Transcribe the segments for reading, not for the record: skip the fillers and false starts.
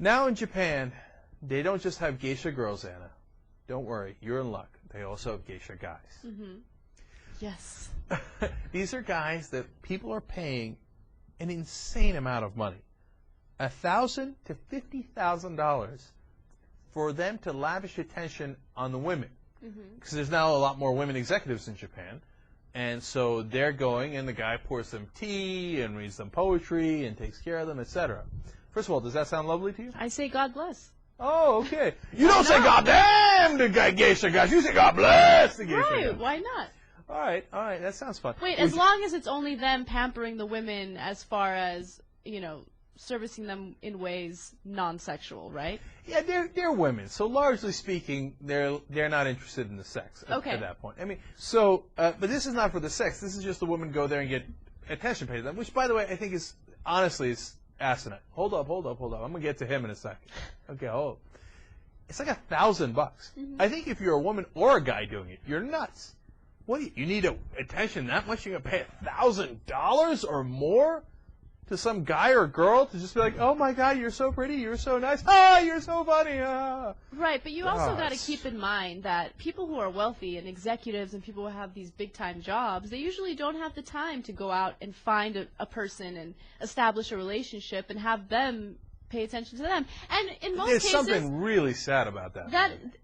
Now in Japan, they don't just have geisha girls, Anna. Don't worry, you're in luck. They also have geisha guys. Mm-hmm. Yes. These are guys that people are paying an insane amount of money, $1,000 to $50,000, for them to lavish attention on the women. Because there's now a lot more women executives in Japan, and so they're going, and the guy pours them tea and reads them poetry and takes care of them, etc. First of all, does that sound lovely to you? I say God bless. Oh, okay. You don't say God damn the geisha guys. You say God bless the geisha guys. Right, why not? All right, that sounds fun. Wait, as long as it's only them pampering the women as far as, you know, servicing them in ways non-sexual, right? Yeah, they're women, so largely speaking, they're not interested in the sex at that point. I mean, so, but this is not for the sex. This is just the women go there and get attention paid to them, which, by the way, I think is, honestly, is asinine. Hold up. I'm going to get to him in a second. Okay, hold up. It's like $1,000. I think if you're a woman or a guy doing it, you're nuts. What, you need attention that much? You're going to pay $1,000 or more to some guy or girl to just be like, oh my God, you're so pretty, you're so nice, you're so funny, Right, but you also got to keep in mind that people who are wealthy and executives and people who have these big-time jobs, they usually don't have the time to go out and find a person and establish a relationship and have them pay attention to them. And in most cases, there's something really sad about that.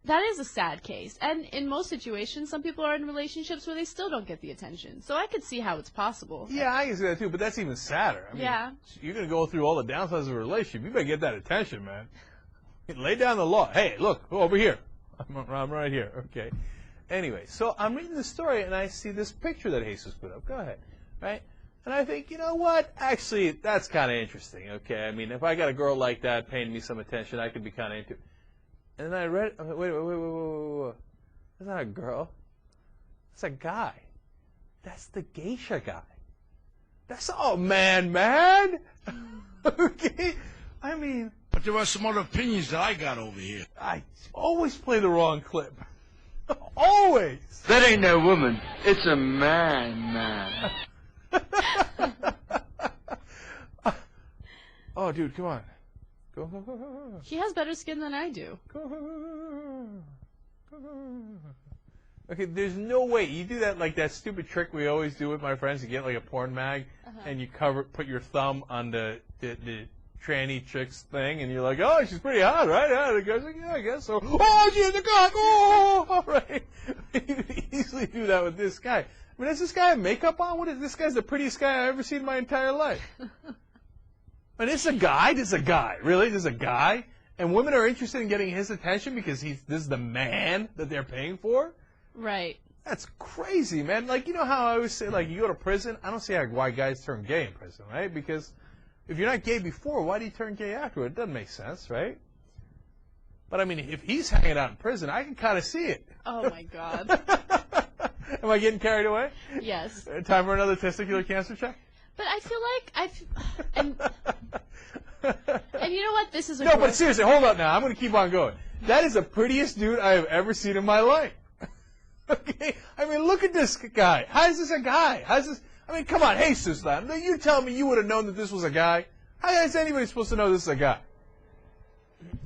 That is a sad case. And in most situations, some people are in relationships where they still don't get the attention. So I could see how it's possible. Yeah, I can see that too, but that's even sadder. I mean, you're going to go through all the downsides of a relationship. You better get that attention, man. Lay down the law. Hey, look, over here. I'm right here. Okay. Anyway, so I'm reading the story, and I see this picture that Jesus put up. Go ahead. Right? And I think, you know what? Actually, that's kind of interesting, okay? I mean, if I got a girl like that paying me some attention, I could be kind of into it. And then I read, wait. That's not a girl. That's a guy. That's the geisha guy. That's, oh, man. Okay? I mean. But there are some other opinions that I got over here. I always play the wrong clip. Always. That ain't no woman. It's a man. Oh, dude, come on. Go. He has better skin than I do. Go. Okay, there's no way. You do that like that stupid trick we always do with my friends. You get like a porn mag, and you put your thumb on the tranny chick's thing, and you're like, oh, she's pretty hot, right? Yeah, the guy's like, yeah, I guess so. Oh, she's the cock. Oh, all right. You easily do that with this guy. I mean, does this guy have makeup on? What is this guy's the prettiest guy I've ever seen in my entire life. And this is a guy? This is a guy. Really? This is a guy? And women are interested in getting his attention because this is the man that they're paying for? Right. That's crazy, man. Like, you know how I always say, like, you go to prison? I don't see why guys turn gay in prison, right? Because if you're not gay before, why do you turn gay afterward? It doesn't make sense, right? But, I mean, if he's hanging out in prison, I can kind of see it. Oh, my God. Am I getting carried away? Yes. Time for another testicular cancer check? But I feel like and you know what? This is a but seriously, hold on now. I'm going to keep on going. That is the prettiest dude I have ever seen in my life. Okay? I mean, look at this guy. How is this a guy? I mean, come on. Hey, sister, you tell me you would have known that this was a guy. How is anybody supposed to know this is a guy?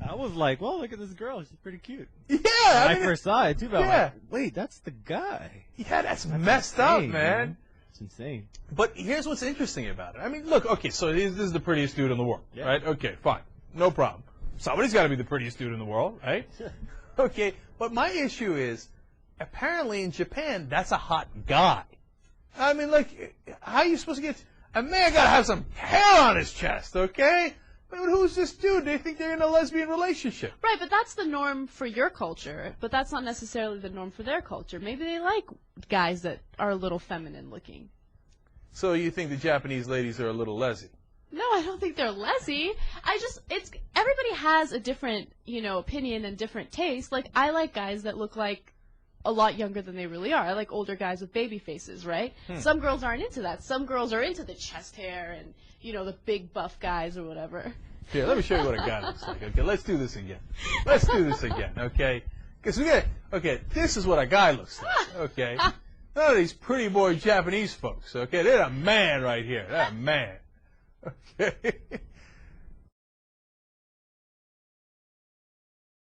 I was like, well, look at this girl. She's pretty cute. Yeah. I first saw it, too, but I'm like, wait, that's the guy. Yeah, that's messed up, man. It's insane. But here's what's interesting about it. I mean, look, okay, so this is the prettiest dude in the world, right? Okay, fine. No problem. Somebody's got to be the prettiest dude in the world, right? Okay, but my issue is, apparently in Japan, that's a hot guy. I mean, like, how are you supposed to get... A man got to have some hair on his chest, okay? But who's this dude? They think they're in a lesbian relationship. Right, but that's the norm for your culture. But that's not necessarily the norm for their culture. Maybe they like guys that are a little feminine looking. So you think the Japanese ladies are a little lesy? No, I don't think they're lesy. Everybody has a different, opinion and different taste. Like, I like guys that look like a lot younger than they really are. I like older guys with baby faces, right? Some girls aren't into that. Some girls are into the chest hair and, the big buff guys or whatever. Here, let me show you what a guy looks like. Okay, let's do this again. Okay? Because this is what a guy looks like, okay? None of these pretty boy Japanese folks, okay? They're a man right here. They're a man. Okay?